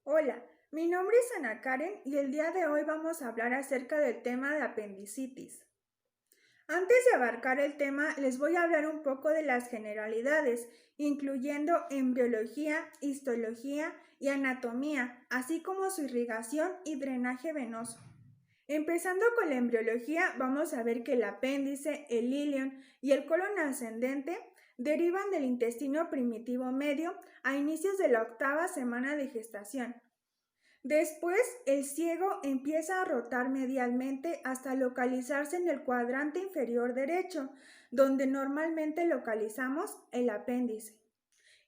Hola, mi nombre es Ana Karen y el día de hoy vamos a hablar acerca del tema de apendicitis. Antes de abarcar el tema, les voy a hablar un poco de las generalidades, incluyendo embriología, histología y anatomía, así como su irrigación y drenaje venoso. Empezando con la embriología, vamos a ver que el apéndice, el ilion y el colon ascendente derivan del intestino primitivo medio a inicios de la 8ª semana de gestación. Después, el ciego empieza a rotar medialmente hasta localizarse en el cuadrante inferior derecho, donde normalmente localizamos el apéndice.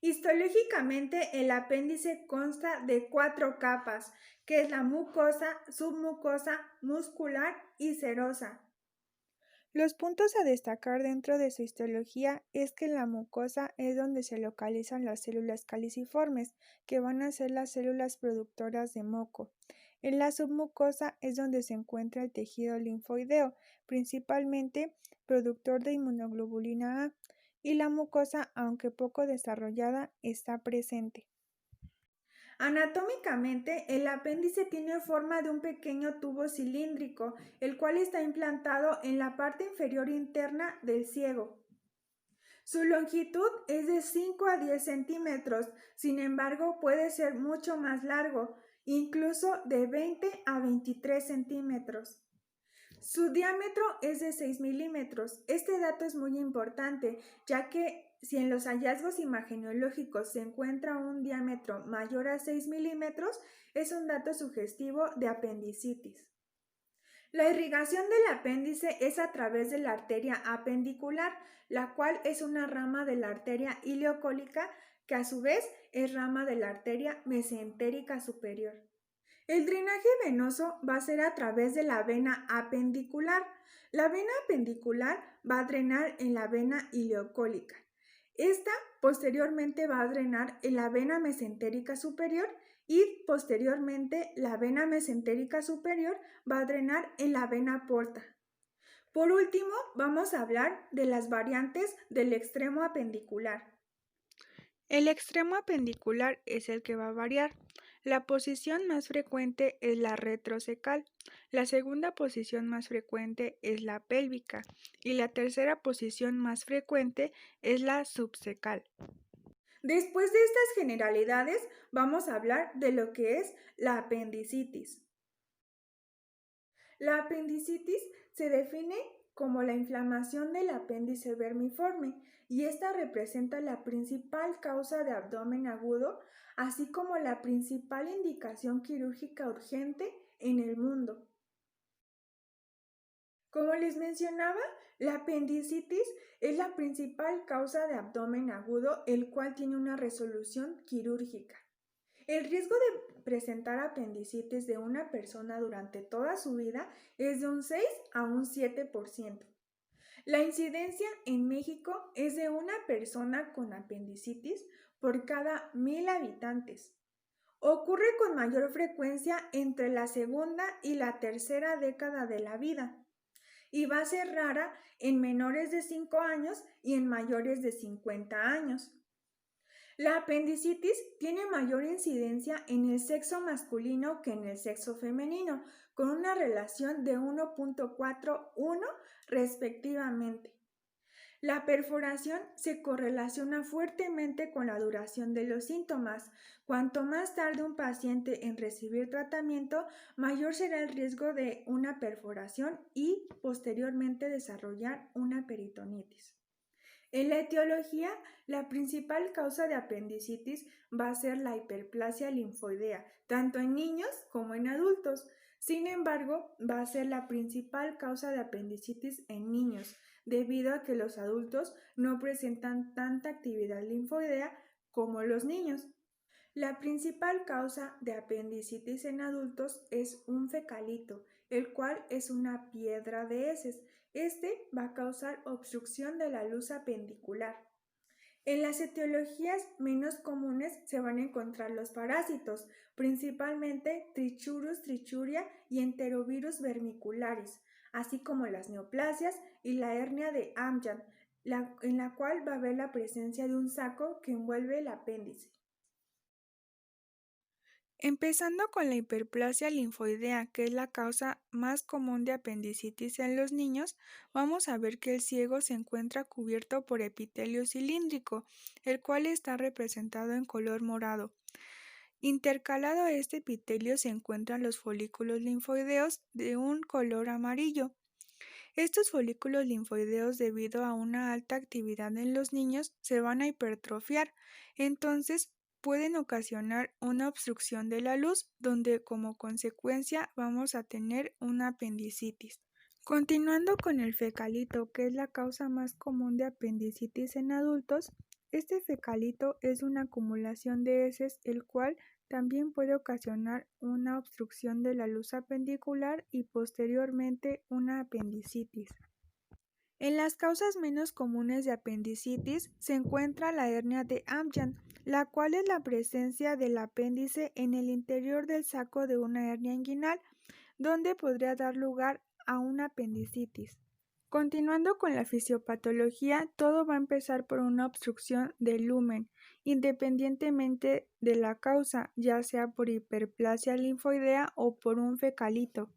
Histológicamente, el apéndice consta de 4 capas, que es la mucosa, submucosa, muscular y serosa. Los puntos a destacar dentro de su histología es que en la mucosa es donde se localizan las células caliciformes, que van a ser las células productoras de moco. En la submucosa es donde se encuentra el tejido linfoideo, principalmente productor de inmunoglobulina A, y la mucosa, aunque poco desarrollada, está presente. Anatómicamente, el apéndice tiene forma de un pequeño tubo cilíndrico, el cual está implantado en la parte inferior interna del ciego. Su longitud es de 5 a 10 centímetros, sin embargo puede ser mucho más largo, incluso de 20 a 23 centímetros. Su diámetro es de 6 milímetros. Este dato es muy importante, ya que si en los hallazgos imagenológicos se encuentra un diámetro mayor a 6 milímetros, es un dato sugestivo de apendicitis. La irrigación del apéndice es a través de la arteria apendicular, la cual es una rama de la arteria ileocólica, que a su vez es rama de la arteria mesentérica superior. El drenaje venoso va a ser a través de la vena apendicular. La vena apendicular va a drenar en la vena ileocólica. Esta posteriormente va a drenar en la vena mesentérica superior y posteriormente la vena mesentérica superior va a drenar en la vena porta. Por último, vamos a hablar de las variantes del extremo apendicular. El extremo apendicular es el que va a variar. La posición más frecuente es la retrocecal, la segunda posición más frecuente es la pélvica y la tercera posición más frecuente es la subcecal. Después de estas generalidades, vamos a hablar de lo que es la apendicitis. La apendicitis se define como la inflamación del apéndice vermiforme y esta representa la principal causa de abdomen agudo, así como la principal indicación quirúrgica urgente en el mundo. Como les mencionaba, la apendicitis es la principal causa de abdomen agudo, el cual tiene una resolución quirúrgica. El riesgo de presentar apendicitis de una persona durante toda su vida es de un 6 a un 7%. La incidencia en México es de una persona con apendicitis por cada 1000 habitantes. Ocurre con mayor frecuencia entre la segunda y la tercera década de la vida y va a ser rara en menores de 5 años y en mayores de 50 años. La apendicitis tiene mayor incidencia en el sexo masculino que en el sexo femenino, con una relación de 1.41 respectivamente. La perforación se correlaciona fuertemente con la duración de los síntomas. Cuanto más tarde un paciente en recibir tratamiento, mayor será el riesgo de una perforación y posteriormente desarrollar una peritonitis. En la etiología, la principal causa de apendicitis va a ser la hiperplasia linfoidea, tanto en niños como en adultos. Sin embargo, va a ser la principal causa de apendicitis en niños, debido a que los adultos no presentan tanta actividad linfoidea como los niños. La principal causa de apendicitis en adultos es un fecalito, el cual es una piedra de heces. Este va a causar obstrucción de la luz apendicular. En las etiologías menos comunes se van a encontrar los parásitos, principalmente Trichurus trichuria y Enterovirus vermicularis, así como las neoplasias y la hernia de Amgen, en la cual va a haber la presencia de un saco que envuelve el apéndice. Empezando con la hiperplasia linfoidea, que es la causa más común de apendicitis en los niños, vamos a ver que el ciego se encuentra cubierto por epitelio cilíndrico, el cual está representado en color morado. Intercalado a este epitelio se encuentran los folículos linfoideos de un color amarillo. Estos folículos linfoideos, debido a una alta actividad en los niños, se van a hipertrofiar, entonces pueden ocasionar una obstrucción de la luz, donde como consecuencia vamos a tener una apendicitis. Continuando con el fecalito, que es la causa más común de apendicitis en adultos, este fecalito es una acumulación de heces, el cual también puede ocasionar una obstrucción de la luz apendicular y posteriormente una apendicitis. En las causas menos comunes de apendicitis se encuentra la hernia de Amgen, la cual es la presencia del apéndice en el interior del saco de una hernia inguinal, donde podría dar lugar a una apendicitis. Continuando con la fisiopatología, todo va a empezar por una obstrucción del lumen, independientemente de la causa, ya sea por hiperplasia linfoidea o por un fecalito.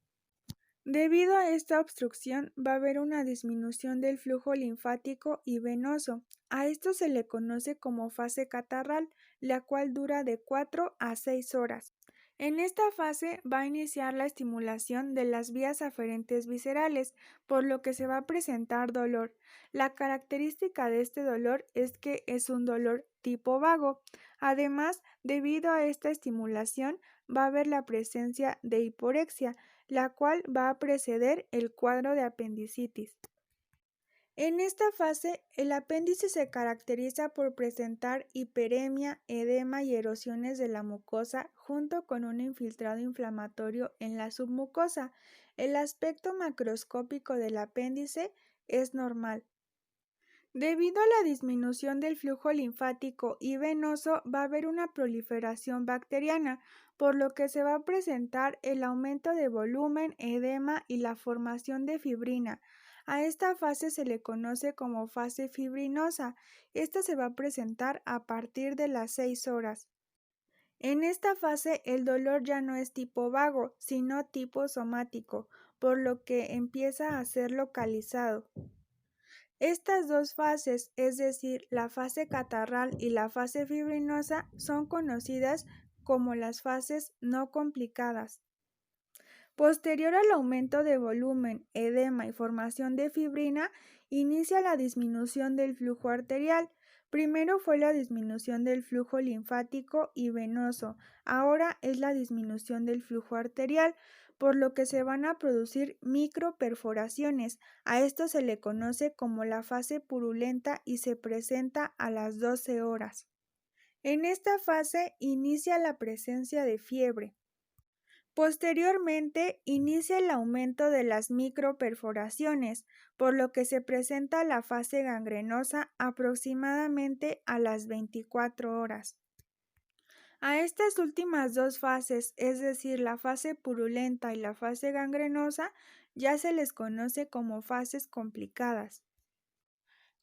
Debido a esta obstrucción va a haber una disminución del flujo linfático y venoso. A esto se le conoce como fase catarral, la cual dura de 4 a 6 horas. En esta fase va a iniciar la estimulación de las vías aferentes viscerales, por lo que se va a presentar dolor. La característica de este dolor es que es un dolor tipo vago. Además, debido a esta estimulación, va a haber la presencia de hiporexia, la cual va a preceder el cuadro de apendicitis. En esta fase, el apéndice se caracteriza por presentar hiperemia, edema y erosiones de la mucosa junto con un infiltrado inflamatorio en la submucosa. El aspecto macroscópico del apéndice es normal. Debido a la disminución del flujo linfático y venoso, va a haber una proliferación bacteriana, por lo que se va a presentar el aumento de volumen, edema y la formación de fibrina. A esta fase se le conoce como fase fibrinosa. Esta se va a presentar a partir de las 6 horas. En esta fase el dolor ya no es tipo vago, sino tipo somático, por lo que empieza a ser localizado. Estas dos fases, es decir, la fase catarral y la fase fibrinosa, son conocidas como las fases no complicadas. Posterior al aumento de volumen, edema y formación de fibrina, inicia la disminución del flujo arterial. Primero fue la disminución del flujo linfático y venoso, ahora es la disminución del flujo arterial, por lo que se van a producir microperforaciones. A esto se le conoce como la fase purulenta y se presenta a las 12 horas. En esta fase inicia la presencia de fiebre. Posteriormente, inicia el aumento de las microperforaciones, por lo que se presenta la fase gangrenosa aproximadamente a las 24 horas. A estas últimas dos fases, es decir, la fase purulenta y la fase gangrenosa, ya se les conoce como fases complicadas.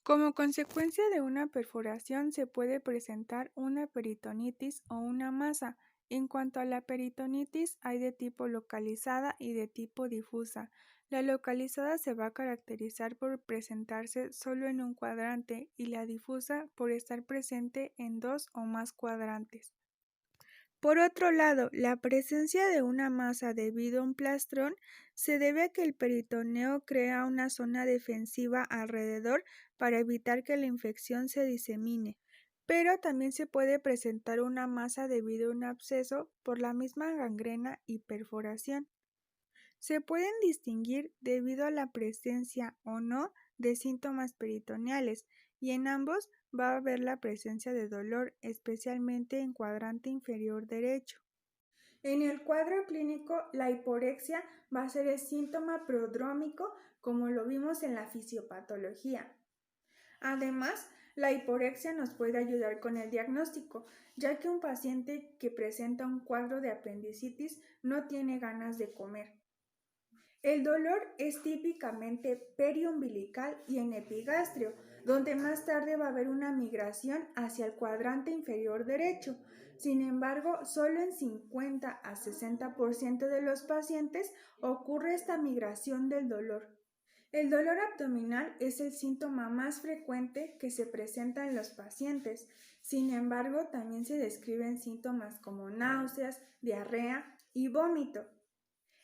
Como consecuencia de una perforación se puede presentar una peritonitis o una masa. En cuanto a la peritonitis, hay de tipo localizada y de tipo difusa. La localizada se va a caracterizar por presentarse solo en un cuadrante y la difusa por estar presente en 2 o más cuadrantes. Por otro lado, la presencia de una masa debido a un plastrón se debe a que el peritoneo crea una zona defensiva alrededor para evitar que la infección se disemine. Pero también se puede presentar una masa debido a un absceso por la misma gangrena y perforación. Se pueden distinguir debido a la presencia o no de síntomas peritoneales, y en ambos va a haber la presencia de dolor, especialmente en cuadrante inferior derecho. En el cuadro clínico, la hiporexia va a ser el síntoma prodrómico, como lo vimos en la fisiopatología. Además, la hiporexia nos puede ayudar con el diagnóstico, ya que un paciente que presenta un cuadro de apendicitis no tiene ganas de comer. El dolor es típicamente periumbilical y en epigastrio. donde más tarde va a haber una migración hacia el cuadrante inferior derecho. Sin embargo, solo en 50 a 60% de los pacientes ocurre esta migración del dolor. El dolor abdominal es el síntoma más frecuente que se presenta en los pacientes. Sin embargo, también se describen síntomas como náuseas, diarrea y vómito.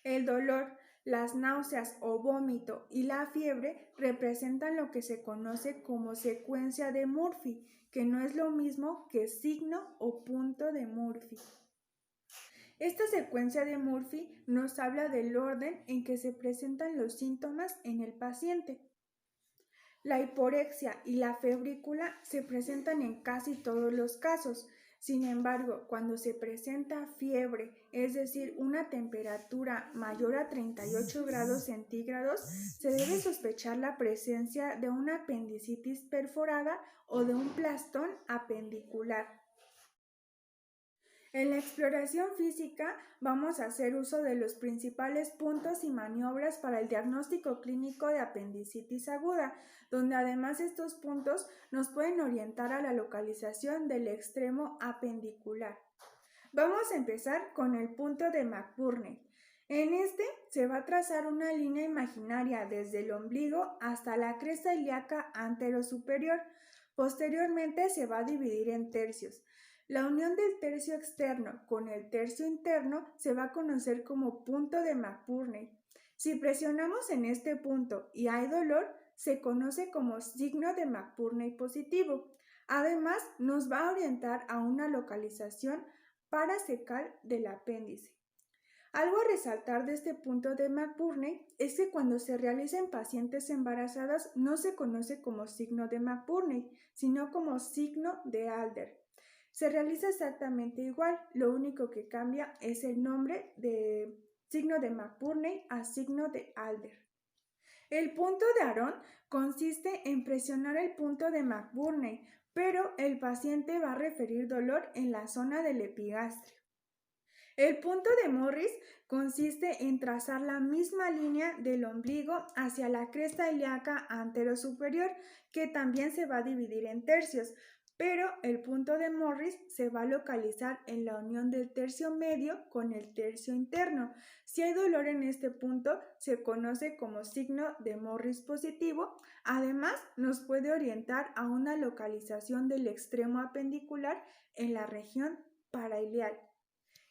El dolor, las náuseas o vómito y la fiebre representan lo que se conoce como secuencia de Murphy, que no es lo mismo que signo o punto de Murphy. Esta secuencia de Murphy nos habla del orden en que se presentan los síntomas en el paciente. La hiporexia y la febrícula se presentan en casi todos los casos. Sin embargo, cuando se presenta fiebre, es decir, una temperatura mayor a 38 grados centígrados, se debe sospechar la presencia de una apendicitis perforada o de un plastón apendicular. En la exploración física vamos a hacer uso de los principales puntos y maniobras para el diagnóstico clínico de apendicitis aguda, donde además estos puntos nos pueden orientar a la localización del extremo apendicular. Vamos a empezar con el punto de McBurney. En este se va a trazar una línea imaginaria desde el ombligo hasta la cresta ilíaca anterosuperior. Posteriormente se va a dividir en tercios. La unión del tercio externo con el tercio interno se va a conocer como punto de McBurney. Si presionamos en este punto y hay dolor, se conoce como signo de McBurney positivo. Además, nos va a orientar a una localización paracecal del apéndice. Algo a resaltar de este punto de McBurney es que cuando se realiza en pacientes embarazadas no se conoce como signo de McBurney, sino como signo de Alder. Se realiza exactamente igual, lo único que cambia es el nombre de signo de McBurney a signo de Alder. El punto de Aron consiste en presionar el punto de McBurney, pero el paciente va a referir dolor en la zona del epigastrio. El punto de Morris consiste en trazar la misma línea del ombligo hacia la cresta ilíaca anterosuperior, que también se va a dividir en tercios, pero el punto de Morris se va a localizar en la unión del tercio medio con el tercio interno. Si hay dolor en este punto, se conoce como signo de Morris positivo. Además, nos puede orientar a una localización del extremo apendicular en la región parailial.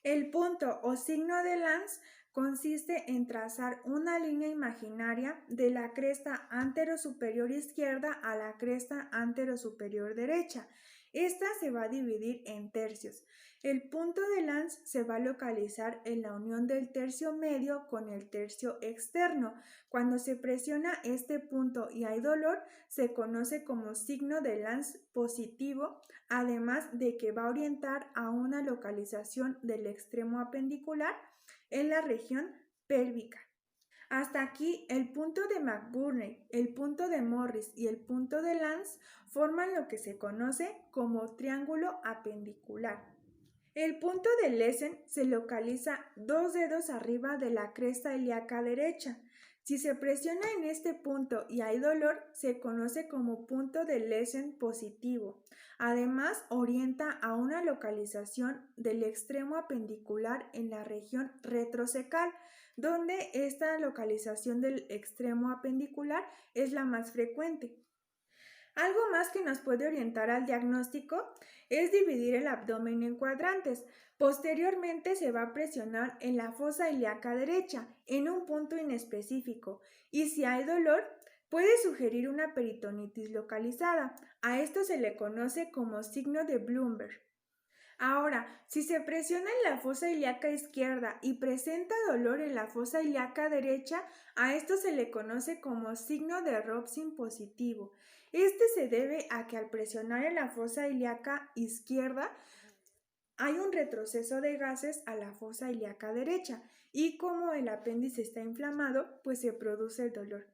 El punto o signo de Lanz consiste en trazar una línea imaginaria de la cresta anterosuperior izquierda a la cresta anterosuperior derecha. Esta se va a dividir en tercios. El punto de Lanz se va a localizar en la unión del tercio medio con el tercio externo. Cuando se presiona este punto y hay dolor, se conoce como signo de Lanz positivo, además de que va a orientar a una localización del extremo apendicular en la región pélvica. Hasta aquí, el punto de McBurney, el punto de Morris y el punto de Lanz forman lo que se conoce como triángulo apendicular. El punto de Lesen se localiza 2 dedos arriba de la cresta ilíaca derecha. Si se presiona en este punto y hay dolor, se conoce como punto de Lesen positivo. Además, orienta a una localización del extremo apendicular en la región retrocecal, donde esta localización del extremo apendicular es la más frecuente. Algo más que nos puede orientar al diagnóstico es dividir el abdomen en cuadrantes. Posteriormente se va a presionar en la fosa ilíaca derecha, en un punto inespecífico, y si hay dolor, puede sugerir una peritonitis localizada. A esto se le conoce como signo de Bloomberg. Ahora, si se presiona en la fosa ilíaca izquierda y presenta dolor en la fosa ilíaca derecha, a esto se le conoce como signo de Robson positivo. Este se debe a que al presionar en la fosa ilíaca izquierda hay un retroceso de gases a la fosa ilíaca derecha y como el apéndice está inflamado, pues se produce el dolor.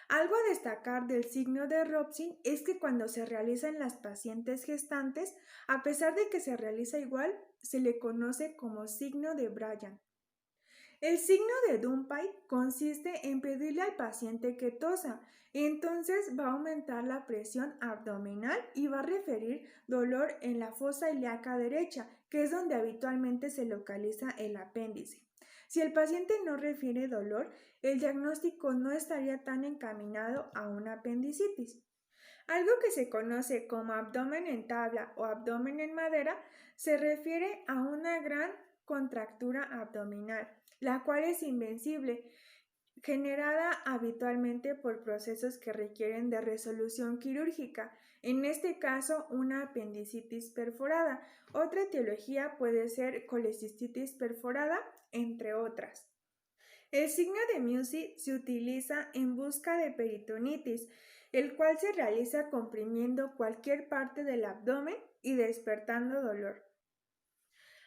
Algo a destacar del signo de Robson es que cuando se realiza en las pacientes gestantes, a pesar de que se realiza igual, se le conoce como signo de Bryan. El signo de Dumpy consiste en pedirle al paciente que tosa, entonces va a aumentar la presión abdominal y va a referir dolor en la fosa ilíaca derecha, que es donde habitualmente se localiza el apéndice. Si el paciente no refiere dolor, el diagnóstico no estaría tan encaminado a una apendicitis. Algo que se conoce como abdomen en tabla o abdomen en madera se refiere a una gran contractura abdominal, la cual es invencible, generada habitualmente por procesos que requieren de resolución quirúrgica, en este caso una apendicitis perforada. Otra etiología puede ser colecistitis perforada, entre otras. El signo de Musi se utiliza en busca de peritonitis, el cual se realiza comprimiendo cualquier parte del abdomen y despertando dolor.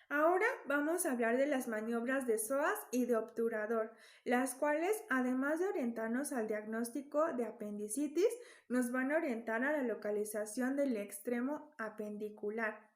Ahora vamos a hablar de las maniobras de psoas y de obturador, las cuales, además de orientarnos al diagnóstico de apendicitis, nos van a orientar a la localización del extremo apendicular.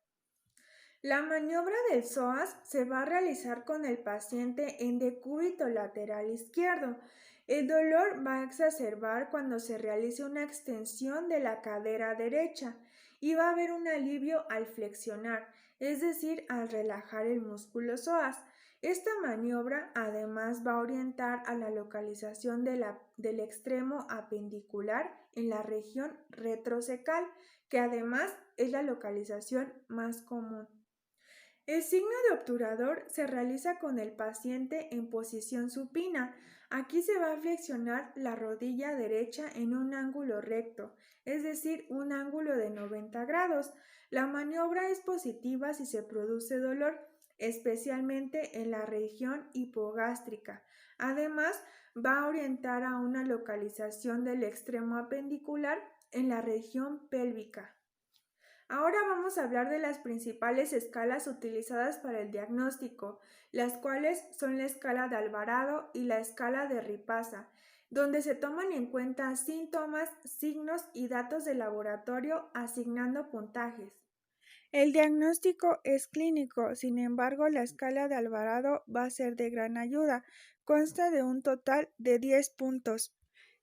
La maniobra del psoas se va a realizar con el paciente en decúbito lateral izquierdo. El dolor va a exacerbar cuando se realice una extensión de la cadera derecha y va a haber un alivio al flexionar, es decir, al relajar el músculo psoas. Esta maniobra además va a orientar a la localización del extremo apendicular en la región retrocecal, que además es la localización más común. El signo de obturador se realiza con el paciente en posición supina. Aquí se va a flexionar la rodilla derecha en un ángulo recto, es decir, un ángulo de 90 grados. La maniobra es positiva si se produce dolor, especialmente en la región hipogástrica. Además, va a orientar a una localización del extremo apendicular en la región pélvica. Ahora vamos a hablar de las principales escalas utilizadas para el diagnóstico, las cuales son la escala de Alvarado y la escala de Ripasa, donde se toman en cuenta síntomas, signos y datos de laboratorio asignando puntajes. El diagnóstico es clínico, sin embargo, la escala de Alvarado va a ser de gran ayuda. Consta de un total de 10 puntos.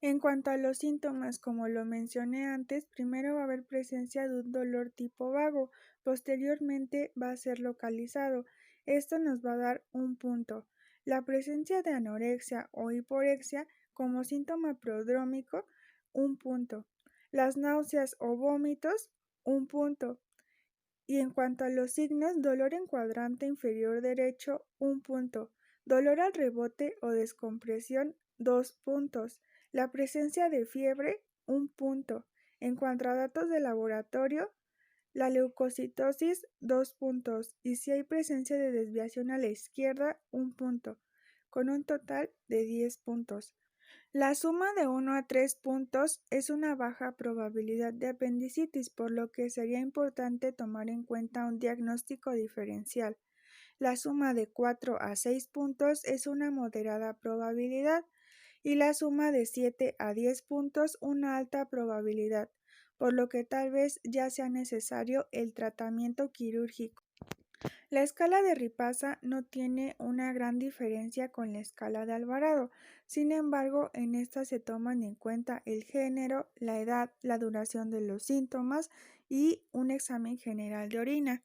En cuanto a los síntomas, como lo mencioné antes, primero va a haber presencia de un dolor tipo vago, posteriormente va a ser localizado. Esto nos va a dar un punto. La presencia de anorexia o hiporexia como síntoma prodrómico, un punto. Las náuseas o vómitos, un punto. Y en cuanto a los signos, dolor en cuadrante inferior derecho, un punto. Dolor al rebote o descompresión, 2 puntos. La presencia de fiebre, un punto. En cuanto a datos de laboratorio, la leucocitosis, 2 puntos. Y si hay presencia de desviación a la izquierda, un punto, con un total de 10 puntos. La suma de 1 a 3 puntos es una baja probabilidad de apendicitis, por lo que sería importante tomar en cuenta un diagnóstico diferencial. La suma de 4 a 6 puntos es una moderada probabilidad y la suma de 7 a 10 puntos una alta probabilidad, por lo que tal vez ya sea necesario el tratamiento quirúrgico. La escala de Ripasa no tiene una gran diferencia con la escala de Alvarado, sin embargo, en esta se toman en cuenta el género, la edad, la duración de los síntomas y un examen general de orina.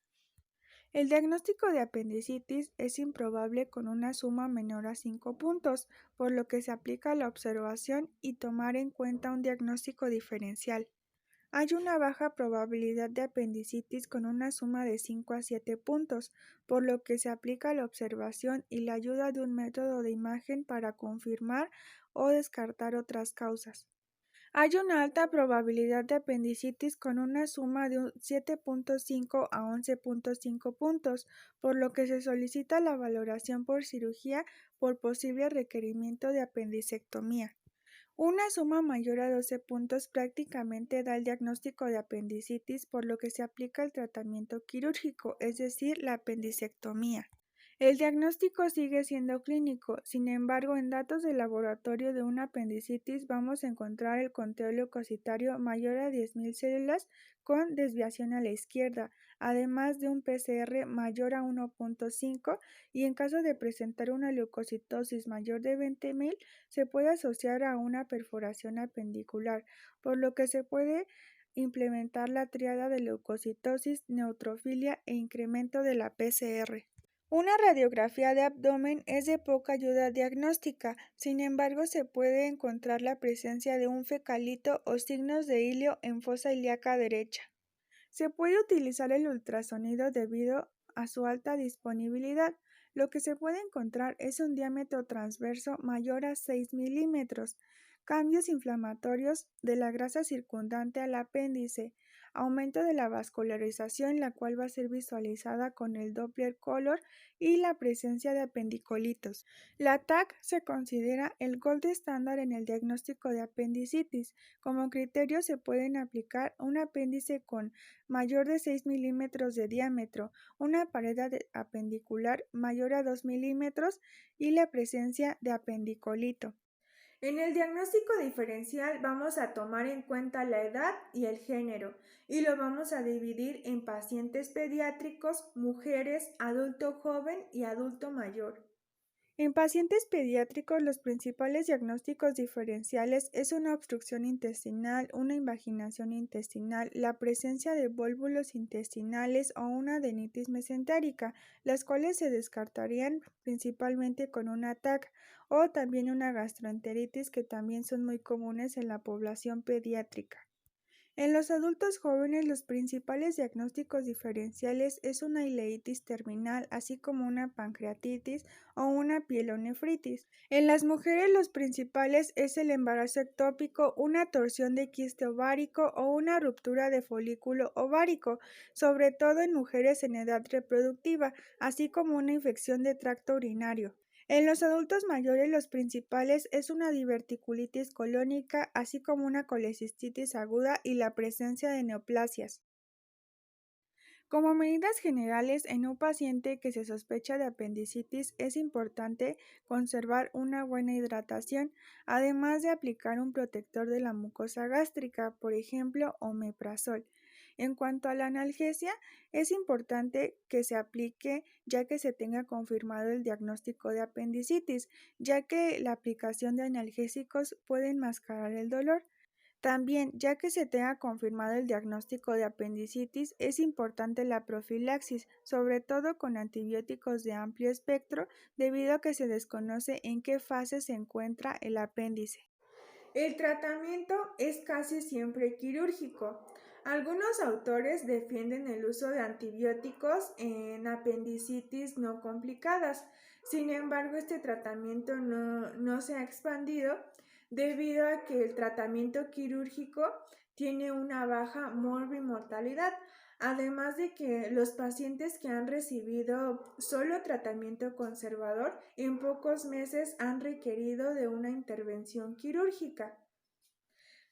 El diagnóstico de apendicitis es improbable con una suma menor a 5 puntos, por lo que se aplica la observación y tomar en cuenta un diagnóstico diferencial. Hay una baja probabilidad de apendicitis con una suma de 5 a 7 puntos, por lo que se aplica la observación y la ayuda de un método de imagen para confirmar o descartar otras causas. Hay una alta probabilidad de apendicitis con una suma de 7.5 a 11.5 puntos, por lo que se solicita la valoración por cirugía por posible requerimiento de apendicectomía. Una suma mayor a 12 puntos prácticamente da el diagnóstico de apendicitis, por lo que se aplica el tratamiento quirúrgico, es decir, la apendicectomía. El diagnóstico sigue siendo clínico, sin embargo, en datos de laboratorio de una apendicitis vamos a encontrar el conteo leucocitario mayor a 10.000 células con desviación a la izquierda, además de un PCR mayor a 1.5 y en caso de presentar una leucocitosis mayor de 20.000 se puede asociar a una perforación apendicular, por lo que se puede implementar la tríada de leucocitosis, neutrofilia e incremento de la PCR. Una radiografía de abdomen es de poca ayuda diagnóstica, sin embargo se puede encontrar la presencia de un fecalito o signos de hilio en fosa ilíaca derecha. Se puede utilizar el ultrasonido debido a su alta disponibilidad. Lo que se puede encontrar es un diámetro transverso mayor a 6 milímetros, cambios inflamatorios de la grasa circundante al apéndice, aumento de la vascularización, la cual va a ser visualizada con el Doppler color y la presencia de apendicolitos. La TAC se considera el gold estándar en el diagnóstico de apendicitis. Como criterio se pueden aplicar un apéndice con mayor de 6 milímetros de diámetro, una pared apendicular mayor a 2 milímetros y la presencia de apendicolito. En el diagnóstico diferencial vamos a tomar en cuenta la edad y el género y lo vamos a dividir en pacientes pediátricos, mujeres, adulto joven y adulto mayor. En pacientes pediátricos, los principales diagnósticos diferenciales es una obstrucción intestinal, una invaginación intestinal, la presencia de vólvulos intestinales o una adenitis mesentérica, las cuales se descartarían principalmente con un TAC o también una gastroenteritis que también son muy comunes en la población pediátrica. En los adultos jóvenes, los principales diagnósticos diferenciales es una ileitis terminal, así como una pancreatitis o una pielonefritis. En las mujeres, los principales es el embarazo ectópico, una torsión de quiste ovárico o una ruptura de folículo ovárico, sobre todo en mujeres en edad reproductiva, así como una infección de tracto urinario. En los adultos mayores los principales es una diverticulitis colónica, así como una colecistitis aguda y la presencia de neoplasias. Como medidas generales, en un paciente que se sospecha de apendicitis es importante conservar una buena hidratación, además de aplicar un protector de la mucosa gástrica, por ejemplo, omeprazol. En cuanto a la analgesia, es importante que se aplique ya que se tenga confirmado el diagnóstico de apendicitis, ya que la aplicación de analgésicos puede enmascarar el dolor. También, ya que se tenga confirmado el diagnóstico de apendicitis, es importante la profilaxis, sobre todo con antibióticos de amplio espectro, debido a que se desconoce en qué fase se encuentra el apéndice. El tratamiento es casi siempre quirúrgico. Algunos autores defienden el uso de antibióticos en apendicitis no complicadas. Sin embargo, este tratamiento no se ha expandido debido a que el tratamiento quirúrgico tiene una baja morbimortalidad, además de que los pacientes que han recibido solo tratamiento conservador en pocos meses han requerido de una intervención quirúrgica.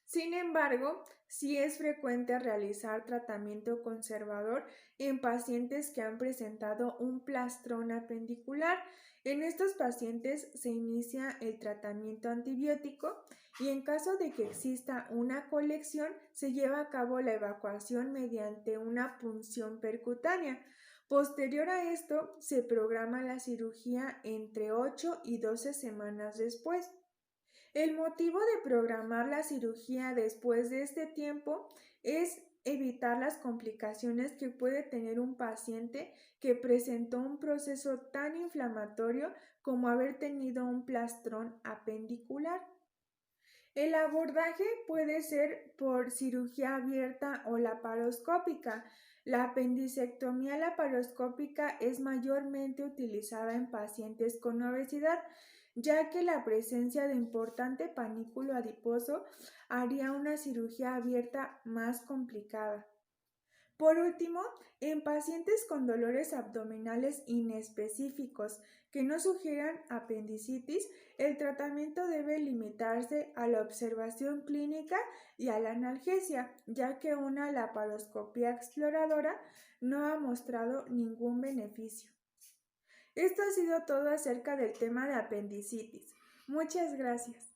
Sin embargo, sí es frecuente realizar tratamiento conservador en pacientes que han presentado un plastrón apendicular. En estos pacientes se inicia el tratamiento antibiótico y en caso de que exista una colección se lleva a cabo la evacuación mediante una punción percutánea. Posterior a esto se programa la cirugía entre 8 y 12 semanas después. El motivo de programar la cirugía después de este tiempo es evitar las complicaciones que puede tener un paciente que presentó un proceso tan inflamatorio como haber tenido un plastrón apendicular. El abordaje puede ser por cirugía abierta o laparoscópica. La apendicectomía laparoscópica es mayormente utilizada en pacientes con obesidad, ya que la presencia de importante panículo adiposo haría una cirugía abierta más complicada. Por último, en pacientes con dolores abdominales inespecíficos que no sugieran apendicitis, el tratamiento debe limitarse a la observación clínica y a la analgesia, ya que una laparoscopia exploradora no ha mostrado ningún beneficio. Esto ha sido todo acerca del tema de apendicitis. Muchas gracias.